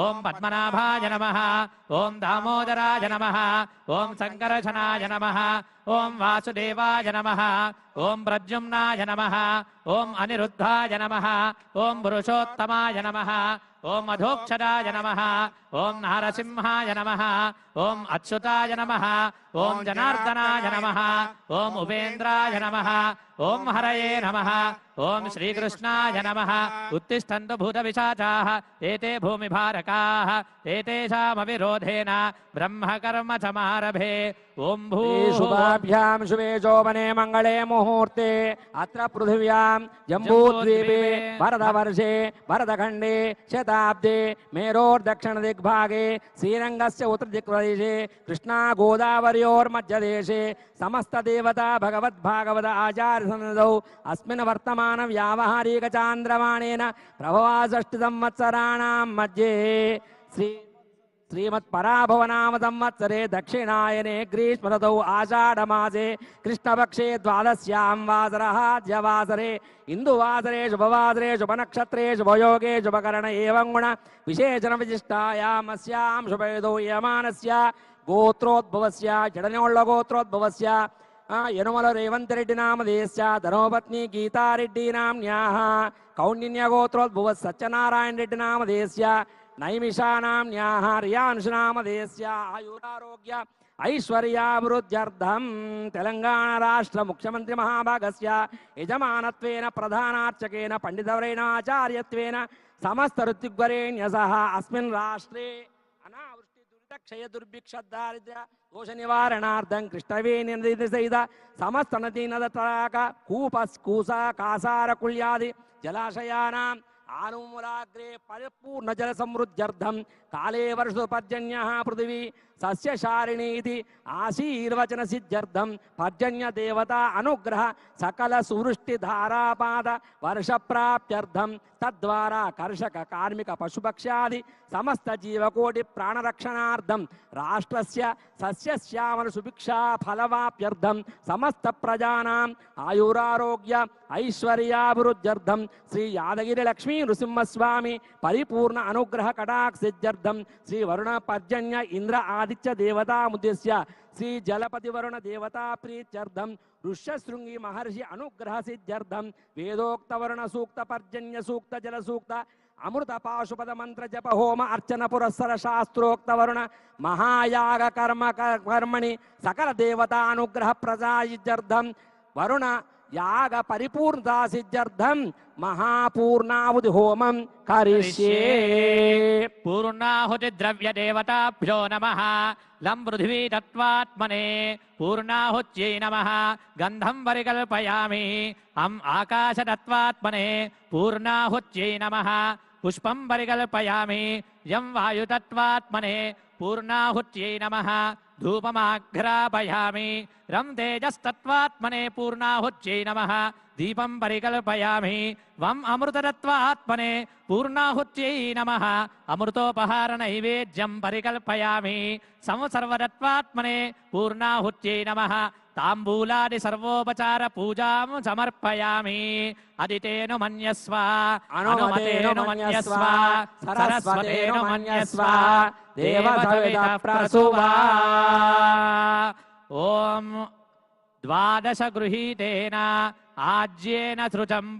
ఓం పద్మనాభాయ నమః ఓం దామోదరాయ నమః ఓం సంకర్షణాయ నమః ఓం వాసుదేవాయ నమః ఓం ప్రద్యుమ్నాయ నమః ఓం అనిరుద్ధాయ నమః ఓం పురుషోత్తమాయ నమః ఓం మధోక్షరాయ నమః ఓం నారసింహాయ నమః ఓం అచ్యుతాయ నమః ఓం జనార్దనాయ నమః ఓం ఉపేంద్రాయ నమః ఓం హరయే నమః ఓం శ్రీకృష్ణాయ నమః ఉత్తిష్టంతు భూతపిశాచాః ఏతే భూమిభారకాః ఏతేషామవిరోధేన బ్రహ్మకర్మ సమారభే ఓం శుభాభ్యాం శుభే శోభనే మంగళే ముహూర్తే అత్ర పృథివ్యాం జంబూద్వీపే వరదవర్షే వరదఖండే శతాబ్దే మేరోర్దక్షిణ దిగ్భాగే శ్రీరంగస్య ఉత్తర దిక్ప్రదేశే కృష్ణా గోదావర్యోర్మధ్యదేశే సమస్త దేవతా భగవద్భాగవత ఆచార్య సన్నిధౌ అస్మిన్ వర్తమాన వ్యావహారిక చాంద్రమాణేన ప్రభవా షష్ఠి సంవత్సరాణాం మధ్యే श्रीमत्पराभवनाम संवत्सरे दक्षिणायने ग्रीष्मऋतौ आषाढमासे कृष्णपक्षे द्वादश्यां वासरः द्यवासरे इंदुवासरे शुभवासरे शुभनक्षत्रे शुभयोगे शुभकरण एवं गुण विशेषण विशिष्टायामस्यां शुभेदौ यमानस्य गोत्रोद्भवस्य जडनोळ्ळगोत्रोद्भवस्य यनुमल रेवंतरेड्डी नामधेयस्य धर्मपत्नी गीतारेड्डी नाम्न्याः कौण्डिन्यगोत्रोद्भवः सत्यनारायण रेड्डी नामधेयस्य नैमिषानाम्न्याः रियांशुनामधेयस्य आयुरारोग्य ऐश्वर्याभिवृद्ध्यर्थं तेलंगाणा राष्ट्र मुख्यमंत्री महाभागस्य यजमानत्वेन प्रधानार्चकेन पंडितवरेण आचार्यत्वेन समस्त ऋत्विग्वरेण्यसः अस्मिन् राष्ट्रे अनावृष्टि दुरितक्षय दुर्भिक्ष दारिद्र्य दोष निवारणार्थं कृष्णवेणी सहित समस्त नदी नद तडाग कूपस्कूसा कासार कुल्यादि जलाशयानां आनुमूलाग्रे परिपूर्ण जल समृद्ध्यर्थं काले वर्षो पर्जन्यः पृथिवी सस्यशारिणी इति आशीर्वचन सिद्ध्यर्थं पर्जन्य देवता अनुग्रह सकल सुवृष्टि धारापात वर्ष प्राप्त्यर्थं तद्वारा कर्षक कार्मिक पशुपक्ष्यादि समस्त जीवकोटि प्राणरक्षणार्थं राष्ट्रस्य सस्यश्यामल सुभिक्षा फलवाप्यर्थं समस्त प्रजानां आयुरारोग्य ऐश्वर्याभिवृद्ध्यर्थं श्री यादगिरि लक्ष्मी नृसिंहस्वामी परिपूर्ण अनुग्रह कटाक्षसिद्ध्यर्थं श्री वरुण पर्जन्य इंद्र आदित्य देवता मुद्देश्य श्री जलपति वरुण देवता प्रीत्यर्थं ऋष्यशृंगी महर्षि अनुग्रह सिद्ध्यर्थं वेदोक्त वरुण सूक्त पर्जन्य सूक्त जल सूक्त अमृत पाशुपद मंत्र जप होम अर्चन पुरस्सर शास्त्रोक्त वरुण महायाग कर्म कर्मणि सकल देवता अनुग्रह प्रसादित्यर्थं वरुण याग परिपूर्णता सिद्ध्यर्थं महापूर्णाहुति होमं करिष्ये। पूर्णाहुति द्रव्य देवताभ्यो नमः लं पृथिवी तत्त्वात्मने पूर्णाहुत्यै नमः गंधं परिकल्पयामि हम आकाश तत्त्वात्मने पूर्णाहुत्यै नमः पुष्पं परिकल्पयामि यं वायु तत्त्वात्मने पूर्णाहुत्यै नमः धूपमाघ्रापयामि रं तेजस्तत्त्वात्मने पूर्णाहुत्यै नमः दीपं परिकल्पयामि वं अमृततत्त्वात्मने पूर्णाहुत्यै नमः अमृतोपहार नैवेद्यं परिकल्पयामि संसर्वतत्त्वात्मने पूर्णाहुत्यै नमः तांबूलादि सर्वोपचार पूजां समर्पयामि अदितेनु मन्यस्व अनुमतेनु मन्यस्व सरस्वतेनु मन्यस्व देवसवितः प्रसूवा ओम द्वादश गृहीतेन आज्येन सृजं